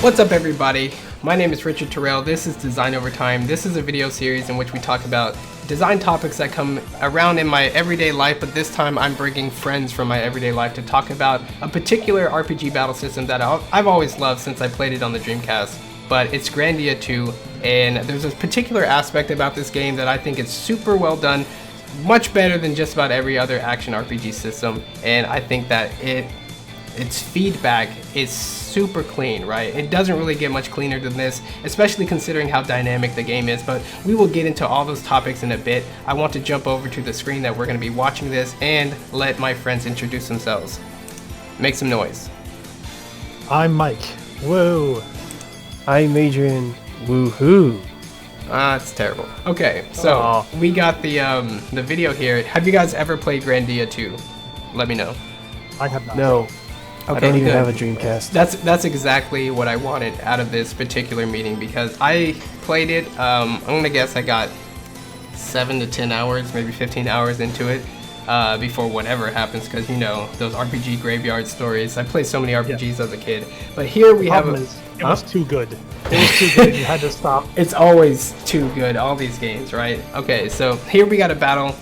What's up, everybody? My name is Richard Terrell. This is Design Over Time. This is a video series in which we talk about design topics that come around in my everyday life, but this time I'm bringing friends from my everyday life to talk about a particular RPG battle system that I've always loved since I played it on the Dreamcast, but it's Grandia 2, and there's a particular aspect about this game that I think is super well done, much better than just about every other action RPG system, and I think that its feedback is super clean, right? It doesn't really get much cleaner than this, especially considering how dynamic the game is, but we will get into all those topics in a bit. I want to jump over to the screen that we're going to be watching this and let my friends introduce themselves. Make some noise. I'm Mike. Woo. I'm Adrian. Woohoo. It's terrible. Okay, so we got the video here. Have you guys ever played Grandia 2? Let me know. I have not. No. Okay, I don't even good. have a Dreamcast. That's exactly what I wanted out of this particular meeting, because I played it, I'm gonna guess I got 7 to 10 hours, maybe 15 hours into it, before whatever happens, because you know, those RPG graveyard stories. I played so many RPGs as a kid, but here we have It was too good. It was too good. You had to stop. It's always too good, all these games, right? Okay, so here we got a battle,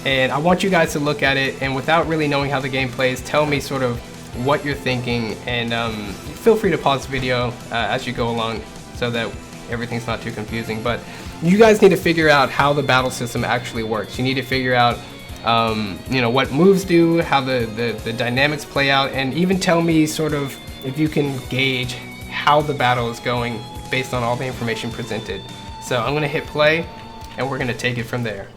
and I want you guys to look at it, and without really knowing how the game plays, tell me sort of what you're thinking, and feel free to pause the video as you go along so that everything's not too confusing. But you guys need to figure out how the battle system actually works. You need to figure out you know, what moves do, how the dynamics play out, and even tell me sort of if you can gauge how the battle is going based on all the information presented. So I'm gonna hit play, and we're gonna take it from there.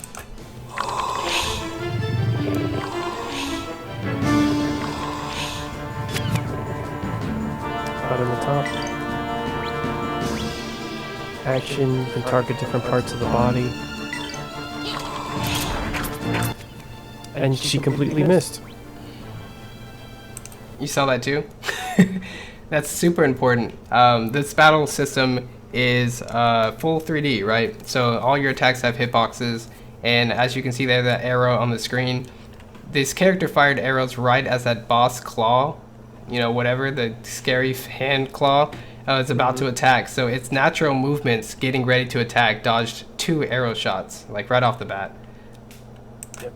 Out in the top. Action, you can target different parts of the body. And she completely missed. You saw that too? That's super important. This battle system is full 3D, right? So all your attacks have hitboxes, and as you can see there, that arrow on the screen, this character fired arrows right as that boss claw, you know, whatever, the scary hand claw, is about to attack. So its natural movements getting ready to attack dodged 2 arrow shots, like right off the bat. Yep.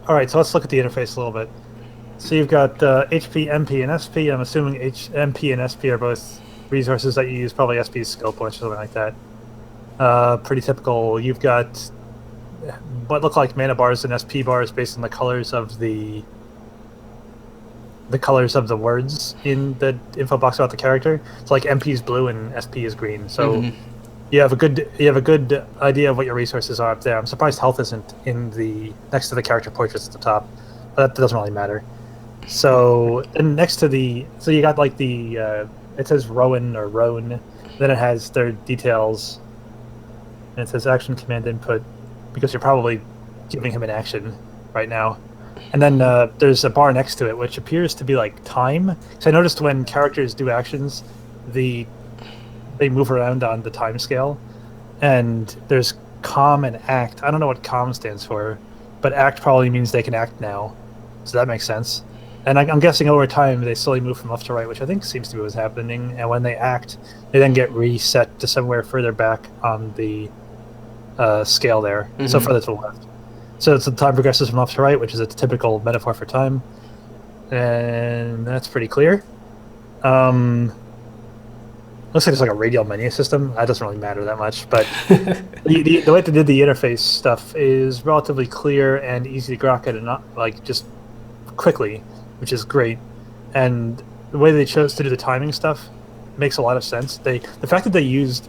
All right, so let's look at the interface a little bit. So you've got HP, MP, and SP. I'm assuming MP and SP are both resources that you use, probably SP's skill points or something like that. Pretty typical. You've got what look like mana bars and SP bars based on the colors of the words in the info box about the character. So like MP is blue and SP is green. So you have a good idea of what your resources are up there. I'm surprised health isn't in the next to the character portraits at the top, but that doesn't really matter. So and next to so you got like the it says Rowan or Roan, then it has their details, and it says action command input, because you're probably giving him an action right now. And then there's a bar next to it, which appears to be like time. So I noticed when characters do actions, they move around on the time scale. And there's com and act. I don't know what com stands for, but act probably means they can act now. So that makes sense. And I'm guessing over time they slowly move from left to right, which I think seems to be what's happening. And when they act, they then get reset to somewhere further back on the scale there, so further to the left. So the time progresses from left to right, which is a typical metaphor for time, and that's pretty clear. Looks like it's like a radial menu system. That doesn't really matter that much, but the way they did the interface stuff is relatively clear and easy to grok at, and not like just quickly, which is great. And the way they chose to do the timing stuff makes a lot of sense. The fact that they used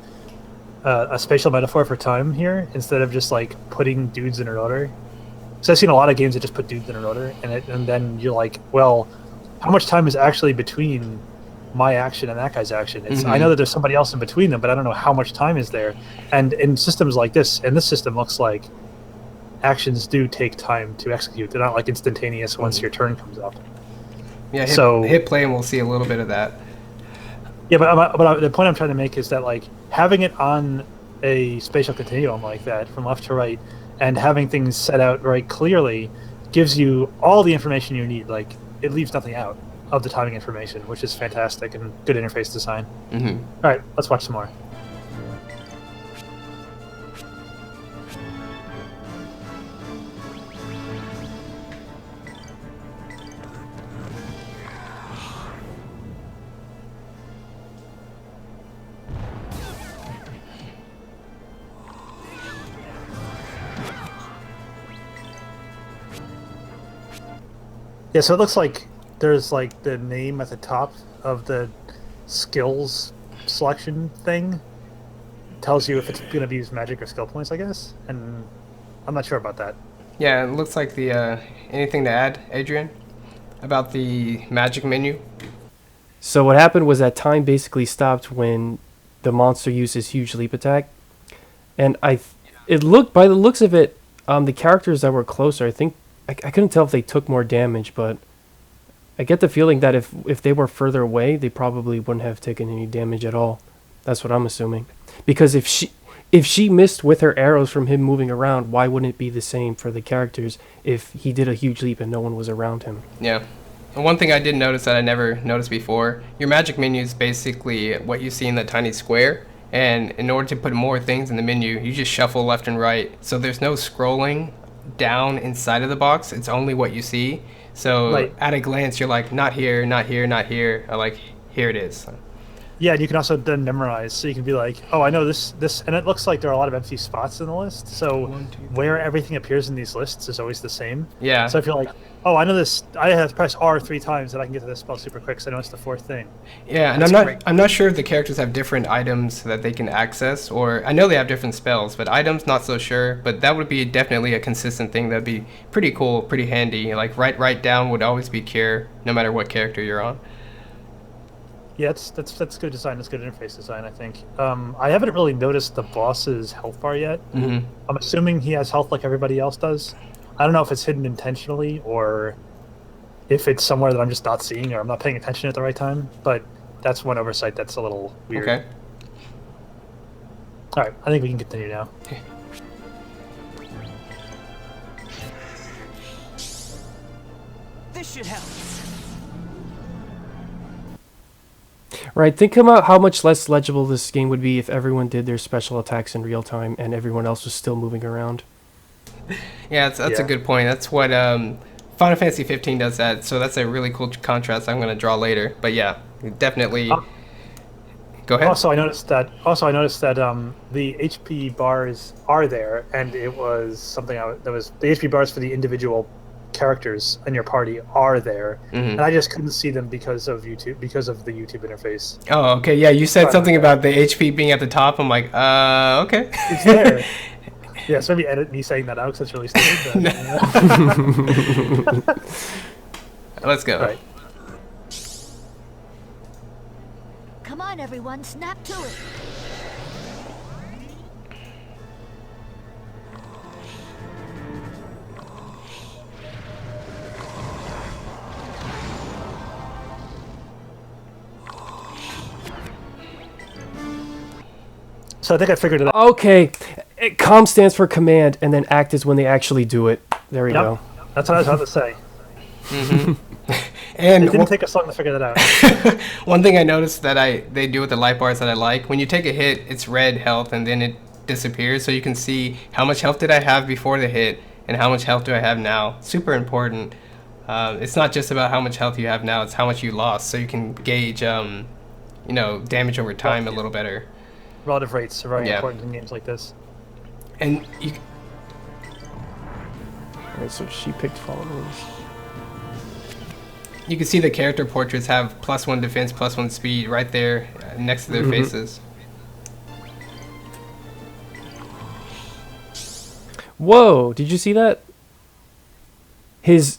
a spatial metaphor for time here instead of just like putting dudes in an order. So I've seen a lot of games that just put dudes in an order, and then you're like, well, how much time is actually between my action and that guy's action? I know that there's somebody else in between them, but I don't know how much time is there. And in systems like this, and this system looks like actions do take time to execute. They're not like instantaneous once your turn comes up. Yeah, So hit play and we'll see a little bit of that. Yeah, but the point I'm trying to make is that like having it on a spatial continuum like that from left to right, and having things set out very clearly gives you all the information you need. Like, it leaves nothing out of the timing information, which is fantastic and good interface design. Mm-hmm. All right, let's watch some more. Yeah, so it looks like there's like the name at the top of the skills selection thing. Tells you if it's going to use magic or skill points, I guess. And I'm not sure about that. Yeah, it looks like the anything to add, Adrian, about the magic menu? So what happened was that time basically stopped when the monster used his huge leap attack, and it looked, by the looks of it, the characters that were closer, I think I couldn't tell if they took more damage, but I get the feeling that if they were further away, they probably wouldn't have taken any damage at all. That's what I'm assuming, because if she missed with her arrows from him moving around, why wouldn't it be the same for the characters if he did a huge leap and no one was around him? Yeah. And one thing I did notice that I never noticed before, your magic menu is basically what you see in the tiny square. And in order to put more things in the menu, you just shuffle left and right. So there's no scrolling down inside of the box. It's only what you see. So Right. at a glance, you're like, not here, not here, not here. Or like, here it is. Yeah, and you can also then memorize, so you can be like, oh, I know this, and it looks like there are a lot of empty spots in the list, so 1, 2, 3. where everything appears in these lists is always the same. Yeah. So if you're like, oh, I know this, I have to press R 3 times and I can get to this spell super quick, because I know it's the fourth thing. Yeah, and That's I'm not sure if the characters have different items that they can access, or I know they have different spells, but items not so sure. But that would be definitely a consistent thing. That'd be pretty cool, pretty handy. Like right down would always be cure, no matter what character you're on. Yeah, that's good design. That's good interface design, I think. I haven't really noticed the boss's health bar yet. Mm-hmm. I'm assuming he has health like everybody else does. I don't know if it's hidden intentionally or if it's somewhere that I'm just not seeing or I'm not paying attention at the right time. But that's one oversight that's a little weird. Okay. All right, I think we can continue now. This should help. Right, think about how much less legible this game would be if everyone did their special attacks in real time and everyone else was still moving around. Yeah, that's a good point. That's what Final Fantasy 15 does that. So that's a really cool contrast I'm going to draw later. But yeah, definitely. Go ahead. Also, I noticed that the HP bars are there, and it was something that was the HP bars for the individual characters in your party are there, and I just couldn't see them because of YouTube, because of the YouTube interface. Oh, okay. Yeah, you said something about the HP being at the top. I'm like, okay. It's there. Yeah, so maybe edit me saying that out because it's really stupid. But, Let's go. Right. Come on, everyone, snap to it. So I think I figured it out. Okay, COM stands for command, and then ACT is when they actually do it. There we go. That's what I was about to say. And It didn't take us long to figure that out. one thing I noticed that they do with the light bars that I like, when you take a hit, it's red health and then it disappears, so you can see how much health did I have before the hit and how much health do I have now. Super important. It's not just about how much health you have now, it's how much you lost, so you can gauge damage over time a little better. Relative rates are very important in games like this. And you Alright, so she picked followers. You can see the character portraits have +1 defense, +1 speed right there next to their faces. Whoa, did you see that? His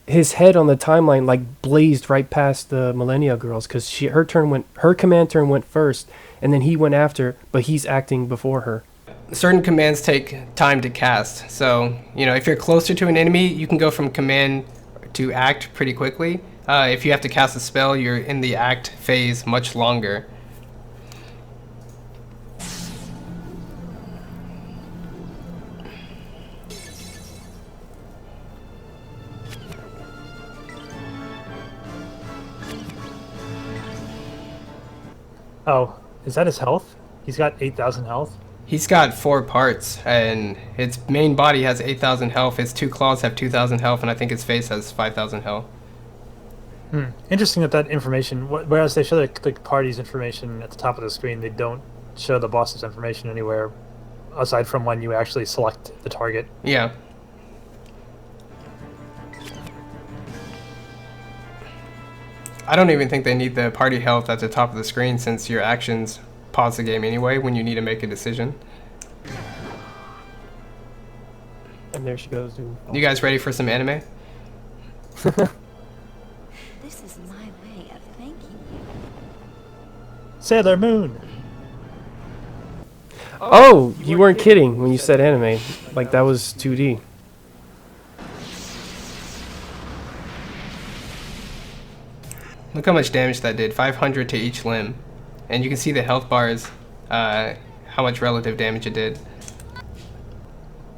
head on the timeline like blazed right past the Millennia girls because her command turn went first and then he went after, but he's acting before her. Certain commands take time to cast, so if you're closer to an enemy, you can go from command to act pretty quickly. If you have to cast a spell, you're in the act phase much longer. Oh, is that his health? He's got 8,000 health. He's got 4 parts, and its main body has 8,000 health. Its 2 claws have 2,000 health, and I think its face has 5,000 health. Interesting that information. Whereas they show the party's information at the top of the screen, they don't show the boss's information anywhere, aside from when you actually select the target. Yeah. I don't even think they need the party health at the top of the screen, since your actions pause the game anyway when you need to make a decision. And there she goes, dude. You guys ready for some anime? This is my way of thanking you. Sailor Moon. Oh, you weren't kidding when you said anime. Like, that was 2D. Look how much damage that did. 500 to each limb. And you can see the health bars, how much relative damage it did.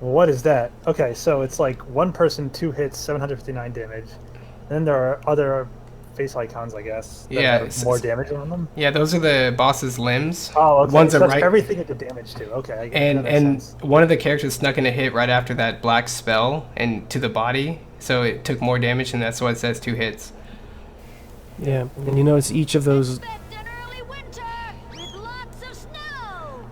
What is that? Okay, so it's like one person, 2 hits, 759 damage. And then there are other face icons, I guess, that Yeah, have more damage on them. Yeah, those are the boss's limbs. Oh, okay. One's So a that's right, everything it did damage to. Okay, I get and that makes and sense. one of the characters snuck in a hit right after that black spell and to the body, so it took more damage, and that's why it says 2 hits. Yeah, and you notice each of those. Expect an early winter with lots of snow.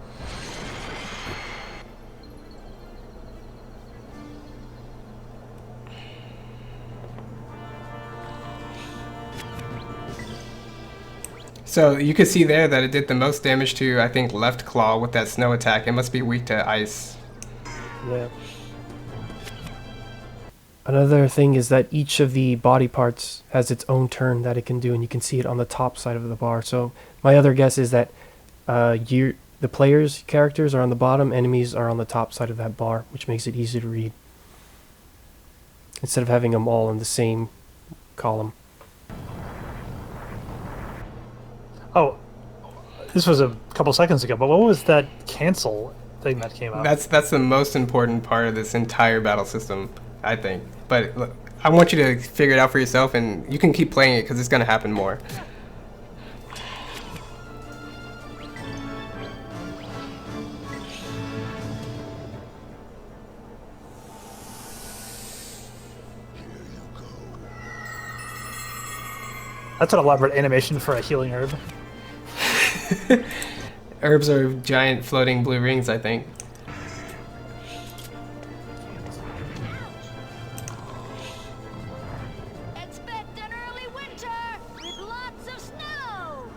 So you can see there that it did the most damage to, I think, left claw with that snow attack. It must be weak to ice. Yeah. Another thing is that each of the body parts has its own turn that it can do, and you can see it on the top side of the bar. So my other guess is that the players' characters are on the bottom, enemies are on the top side of that bar, which makes it easy to read. Instead of having them all in the same column. Oh, this was a couple seconds ago, but what was that cancel thing that came up? That's the most important part of this entire battle system, I think. But look, I want you to figure it out for yourself, and you can keep playing it because it's going to happen more. That's an elaborate animation for a healing herb. Herbs are giant floating blue rings, I think. Expect an early winter with lots of snow.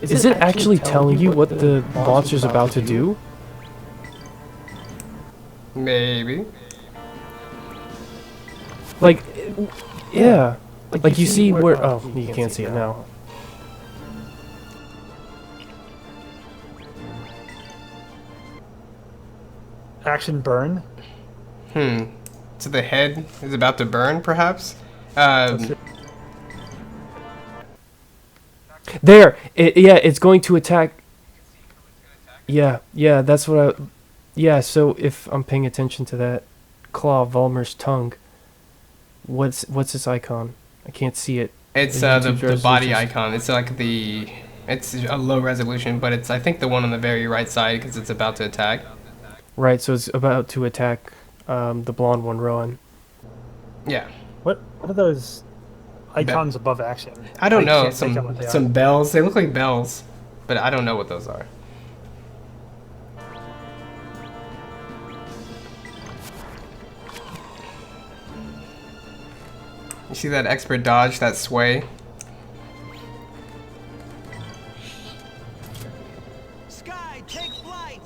Is it actually telling you what the monster's about to do? Maybe. Like, yeah. Like you see where... Oh, you can't see it now. Action burn. So the head is about to burn, perhaps? There! Yeah, it's going to attack... Yeah, that's what I... Yeah, so if I'm paying attention to that claw, Volmer's tongue, what's this icon? I can't see it. It's the body icon. It's like the... It's a low resolution, but it's, I think, the one on the very right side because it's about to attack. Right, so it's about to attack the blonde one, Rowan. Yeah. What are those icons above action? I don't know. can't make out what they Some are. bells. They look like bells, but I don't know what those are. You see that expert dodge, that sway? Sky, take flight!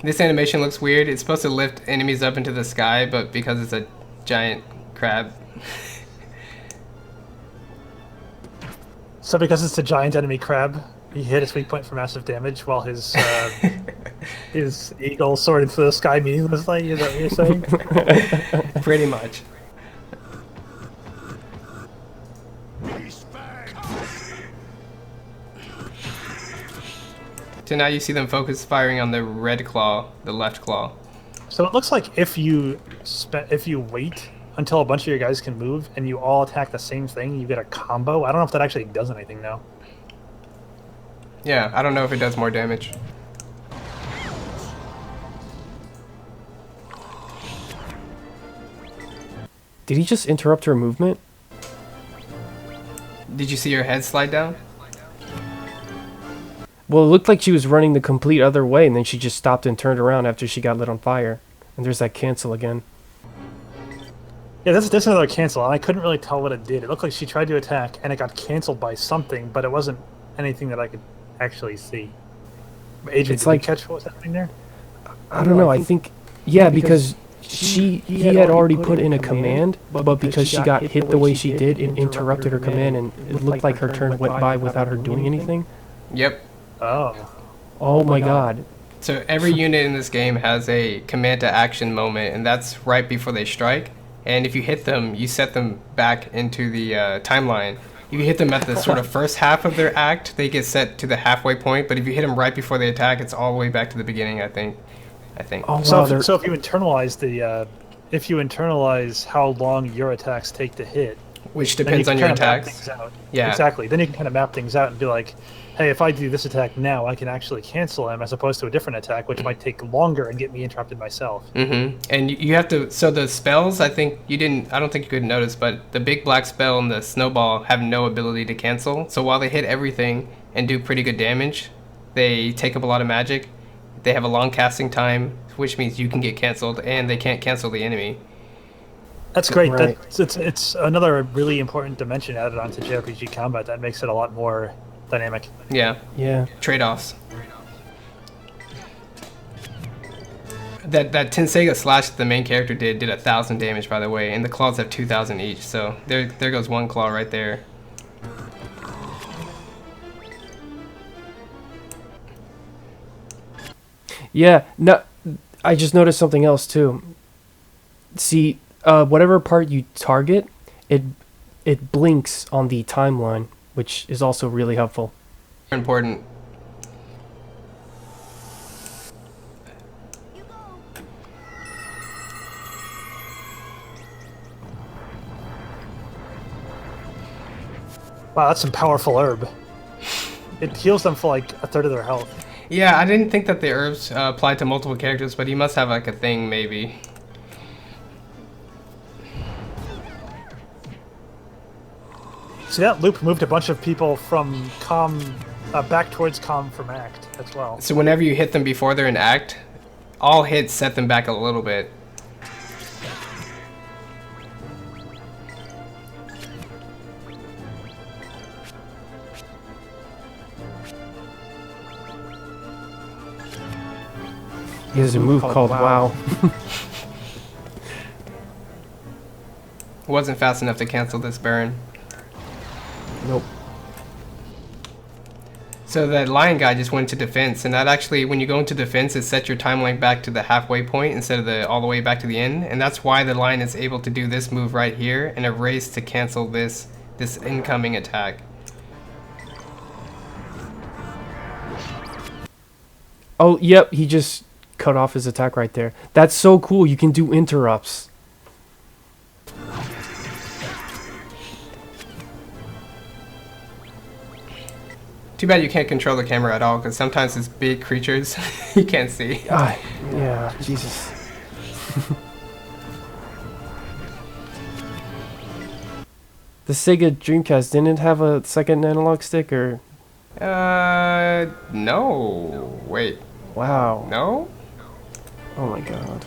This animation looks weird. It's supposed to lift enemies up into the sky, but because it's a giant crab. So because it's a giant enemy crab, he hit his weak point for massive damage while his his eagle soared through the sky meaninglessly. Is that what you're saying? Pretty much. So now you see them focus firing on the red claw, the left claw. So it looks like if you wait until a bunch of your guys can move and you all attack the same thing, you get a combo. I don't know if that actually does anything now. Yeah, I don't know if it does more damage. Did he just interrupt her movement? Did you see her head slide down? Well, it looked like she was running the complete other way, and then she just stopped and turned around after she got lit on fire. And there's that cancel again. Yeah, that's another cancel, and I couldn't really tell what it did. It looked like she tried to attack, and it got canceled by something, but it wasn't anything that I could actually see. Adrian, It's did you like- catch what was happening there? I don't know, I think... Yeah, because he had already put in a command, but because she got hit the way she did, it interrupted her command, and it looked like her turn went by without her doing anything. Yep. Oh. Oh my god. So every unit in this game has a command to action moment, and that's right before they strike. And if you hit them, you set them back into the timeline. If you hit them at the sort of first half of their act, they get set to the halfway point. But if you hit them right before they attack, it's all the way back to the beginning. I think. Oh, So, wow, if, so if you internalize how long your attacks take to hit, Which then depends you on can your kinda map attacks. things out. Yeah. Exactly. Then you can kind of map things out and be like, hey, if I do this attack now, I can actually cancel him as opposed to a different attack, which might take longer and get me interrupted myself. Mm-hmm. And you have to. So the spells, I think you didn't. I don't think you could notice, but the big black spell and the snowball have no ability to cancel. So while they hit everything and do pretty good damage, they take up a lot of magic. They have a long casting time, which means you can get canceled, and they can't cancel the enemy. That's great. Right. It's another really important dimension added onto JRPG combat that makes it a lot more dynamic. Yeah. Yeah. Trade-offs. That Tenseiga slash the main character did 1,000 damage, by the way, and the claws have 2,000 each. So there goes one claw right there. Yeah, no, I just noticed something else too. See, whatever part you target, it blinks on the timeline, which is also really helpful. Important. You go. Wow, that's some powerful herb. It heals them for like a third of their health. Yeah, I didn't think that the herbs applied to multiple characters, but he must have like a thing, maybe. See, that loop moved a bunch of people from back towards from Act as well. So whenever you hit them before they're in act, all hits set them back a little bit. He has a move called WoW. Wasn't fast enough to cancel this burn. Nope. So that lion guy just went to defense, and that actually, when you go into defense, it sets your timeline back to the halfway point instead of all the way back to the end, and that's why the lion is able to do this move right here and erase to cancel this incoming attack. Oh, yep, he just cut off his attack right there. That's so cool. You can do interrupts. Too bad you can't control the camera at all, because sometimes it's big creatures you can't see. Ah, yeah, Jesus. The Sega Dreamcast didn't have a second analog stick, or No. Wait, wow? no? Oh my god.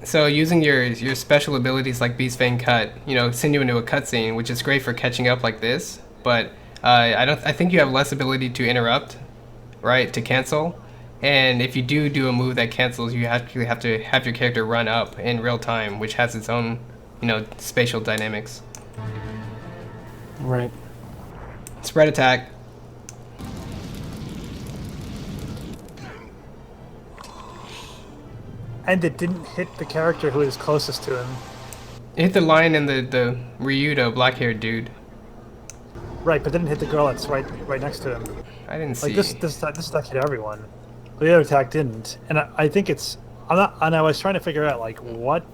So using your special abilities like Beast Fang Cut, send you into a cutscene, which is great for catching up like this. But I think you have less ability to interrupt, right? To cancel, and if you do a move that cancels, you actually have to have your character run up in real time, which has its own, spatial dynamics. Right. Spread attack. And it didn't hit the character who is closest to him. It hit the lion and the Ryudo black-haired dude. Right, but didn't hit the girl that's right next to him. I didn't see. Like this attack hit everyone, but the other attack didn't. And I think it's I'm not. And I was trying to figure out like what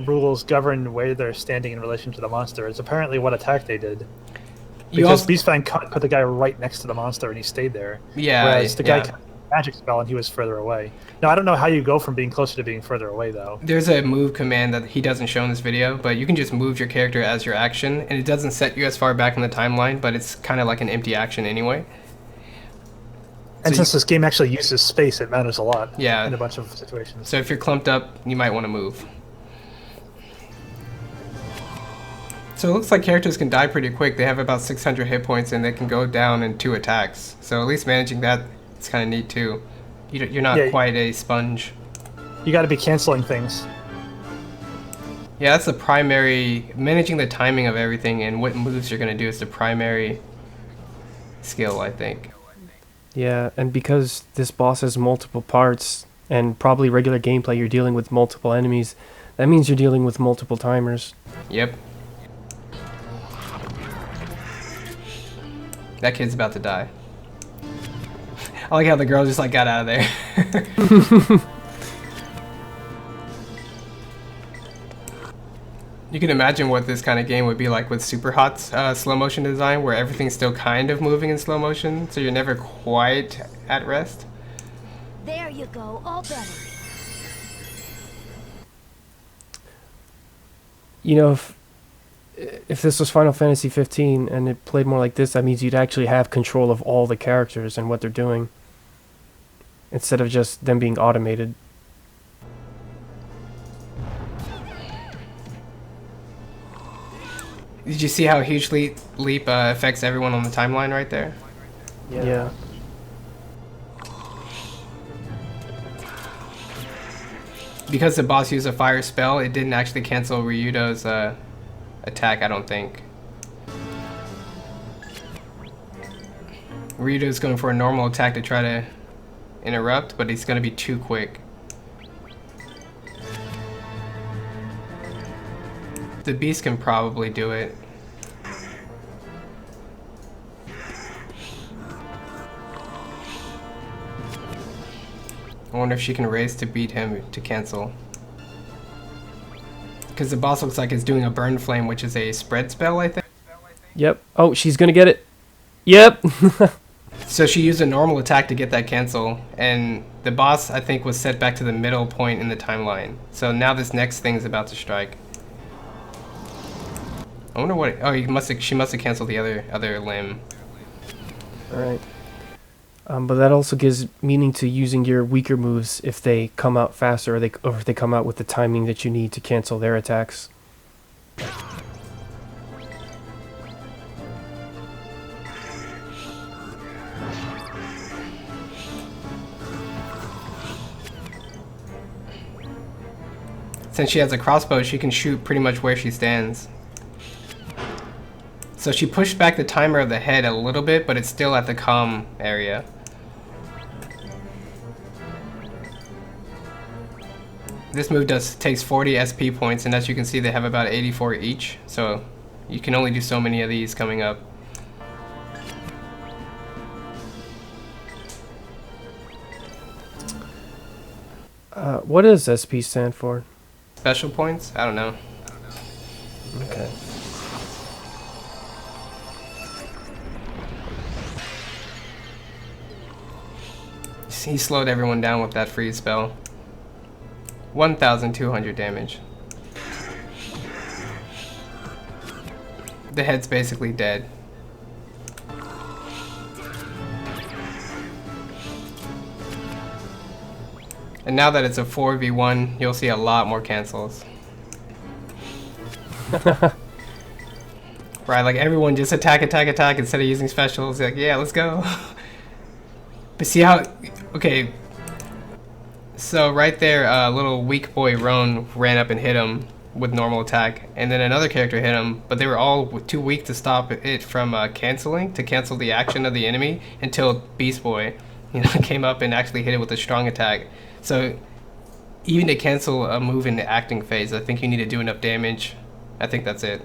rules govern where they're standing in relation to the monster. It's apparently what attack they did. Because Beastfang put the guy right next to the monster and he stayed there. Yeah. Whereas the guy yeah. cast a magic spell and he was further away. Now I don't know how you go from being closer to being further away though. There's a move command that he doesn't show in this video, but you can just move your character as your action, and it doesn't set you as far back in the timeline, but it's kind of like an empty action anyway. And So since this game actually uses space, it matters a lot. Yeah. In a bunch of situations. So if you're clumped up, you might want to move. So it looks like characters can die pretty quick. They have about 600 hit points and they can go down in 2 attacks. So at least managing that is kind of neat too. You're not quite a sponge. You got to be canceling things. Yeah, that's the primary, managing the timing of everything and what moves you're going to do is the primary skill, I think. Yeah, and because this boss has multiple parts and probably regular gameplay, you're dealing with multiple enemies. That means you're dealing with multiple timers. Yep. That kid's about to die. I like how the girl just like got out of there. You can imagine what this kind of game would be like with super hot slow motion design, where everything's still kind of moving in slow motion, so you're never quite at rest. There you go, all better. You know, if this was Final Fantasy 15 and it played more like this, that means you'd actually have control of all the characters and what they're doing, instead of just them being automated. Did you see how Huge Leap affects everyone on the timeline right there? Yeah. Because the boss used a fire spell, it didn't actually cancel Ryudo's attack, I don't think. Ryudo's going for a normal attack to try to interrupt, but he's going to be too quick. The beast can probably do it. I wonder if she can raise to beat him to cancel. Because the boss looks like it's doing a burn flame, which is a spread spell, I think. Yep. Oh, she's gonna get it. Yep. So she used a normal attack to get that cancel, and the boss, I think, was set back to the middle point in the timeline. So now this next thing's about to strike. I wonder what. Oh, she must have canceled the other limb. All right. But that also gives meaning to using your weaker moves if they come out faster, or if they come out with the timing that you need to cancel their attacks. Since she has a crossbow, she can shoot pretty much where she stands. So she pushed back the timer of the head a little bit, but it's still at the comm area. This move takes 40 SP points, and as you can see, they have about 84 each. So you can only do so many of these coming up. What does SP stand for? Special points? I don't know. Okay. He slowed everyone down with that freeze spell. 1,200 damage. The head's basically dead. And now that it's a 4v1, you'll see a lot more cancels. Right, like everyone just attack instead of using specials. Like, yeah, let's go. But see how, okay, so right there, little weak boy Roan ran up and hit him with normal attack, and then another character hit him, but they were all too weak to stop it from to cancel the action of the enemy until Beast Boy, came up and actually hit it with a strong attack. So even to cancel a move in the acting phase, I think you need to do enough damage. I think that's it.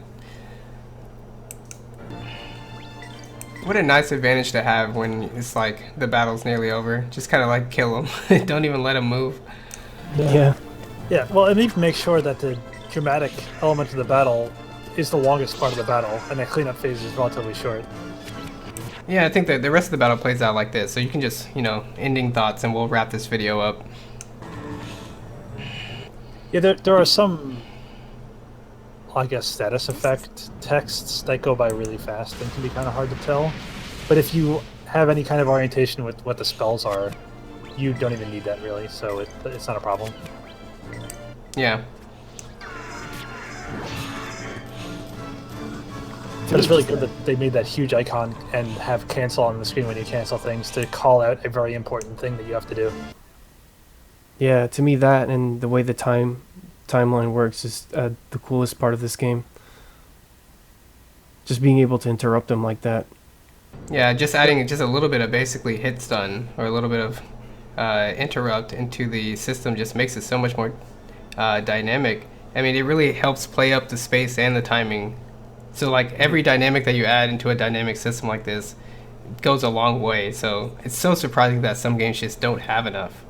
What a nice advantage to have when it's like the battle's nearly over. Just kind of like kill him. Don't even let him move. Yeah. Yeah, well, and even make sure that the dramatic element of the battle is the longest part of the battle, and the cleanup phase is relatively short. Yeah, I think that the rest of the battle plays out like this. So you can just, you know, ending thoughts, and we'll wrap this video up. Yeah, there are some, I guess, status effect texts that go by really fast and can be kind of hard to tell. But if you have any kind of orientation with what the spells are, you don't even need that really, so it's not a problem. Yeah. But it's really good that they made that huge icon and have cancel on the screen when you cancel things to call out a very important thing that you have to do. Yeah, to me that and the way the timeline works is the coolest part of this game. Just being able to interrupt them like that. Yeah, just adding just a little bit of basically hit stun or a little bit of interrupt into the system just makes it so much more dynamic. I mean, it really helps play up the space and the timing. So like every dynamic that you add into a dynamic system like this goes a long way. So it's so surprising that some games just don't have enough.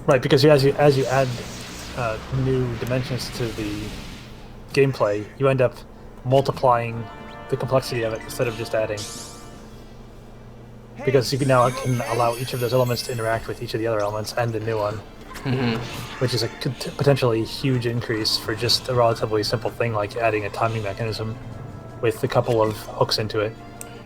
Right, because as you add new dimensions to the gameplay, you end up multiplying the complexity of it instead of just adding. Because you can now allow each of those elements to interact with each of the other elements and the new one. Which is a potentially huge increase for just a relatively simple thing like adding a timing mechanism with a couple of hooks into it.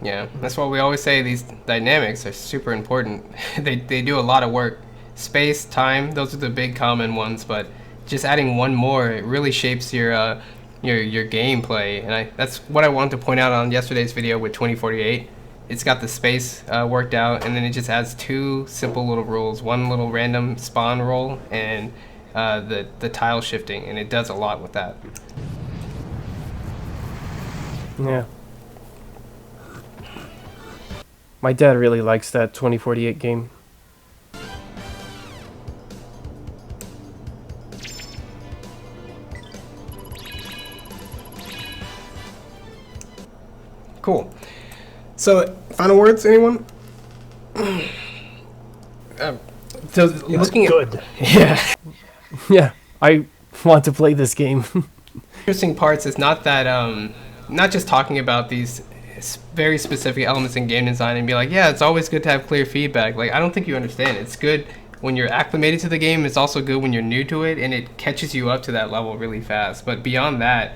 Yeah, that's why we always say these dynamics are super important. They do a lot of work. Space, time, those are the big common ones, but just adding one more, it really shapes your gameplay. And that's what I wanted to point out on yesterday's video with 2048. It's got the space worked out, and then it just adds two simple little rules. One little random spawn roll and the tile shifting, and it does a lot with that. Yeah. My dad really likes that 2048 game. Cool. So, final words, anyone? So looking good. Yeah. Yeah, I want to play this game. Interesting parts is not that not just talking about these very specific elements in game design and be like, yeah, it's always good to have clear feedback. Like, I don't think you understand. It's good when you're acclimated to the game. It's also good when you're new to it, and it catches you up to that level really fast. But beyond that,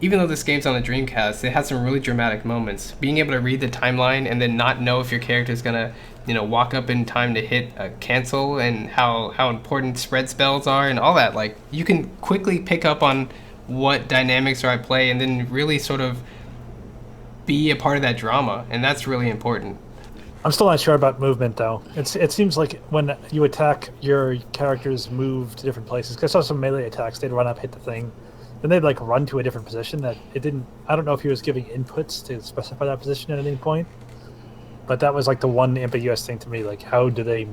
even though this game's on the Dreamcast, it has some really dramatic moments. Being able to read the timeline and then not know if your character is gonna, walk up in time to hit a cancel, and how important spread spells are and all that. Like, you can quickly pick up on what dynamics are at play and then really sort of be a part of that drama, and that's really important. I'm still not sure about movement though. It seems like when you attack, your characters move to different places. 'Cause I saw some melee attacks, they'd run up, hit the thing, then they'd like run to a different position that it didn't. I don't know if he was giving inputs to specify that position at any point, but that was like the one ambiguous thing to me. Like, how do they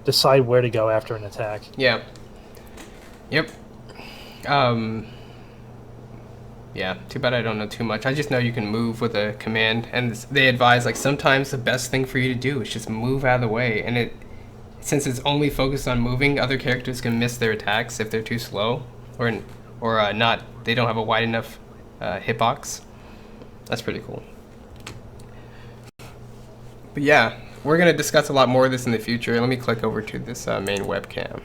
decide where to go after an attack? Yeah. Yep. Yeah, too bad I don't know too much. I just know you can move with a command, and they advise like sometimes the best thing for you to do is just move out of the way. And since it's only focused on moving, other characters can miss their attacks if they're too slow or not. They don't have a wide enough hitbox. That's pretty cool. But yeah, we're gonna discuss a lot more of this in the future. Let me click over to this main webcam.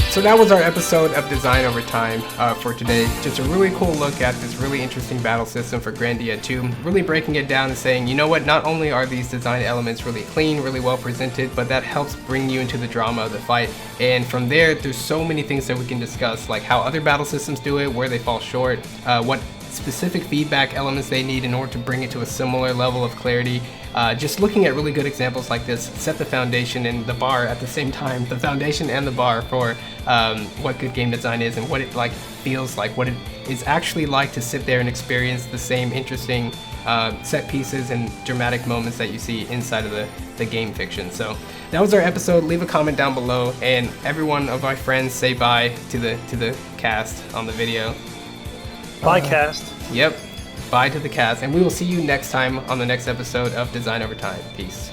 So that was our episode of Design Over Time for today. Just a really cool look at this really interesting battle system for Grandia 2. Really breaking it down and saying, you know what, not only are these design elements really clean, really well presented, but that helps bring you into the drama of the fight. And from there's so many things that we can discuss, like how other battle systems do it, where they fall short, what specific feedback elements they need in order to bring it to a similar level of clarity. Just looking at really good examples like this set the foundation and the bar at the same time, the foundation and the bar for what good game design is and what it feels like, what it is actually like to sit there and experience the same interesting set pieces and dramatic moments that you see inside of the game fiction. So that was our episode. Leave a comment down below, and every one of my friends say bye to the cast on the video. Bye, cast. Yep, bye to the cast, and we will see you next time on the next episode of Design Over Time. Peace.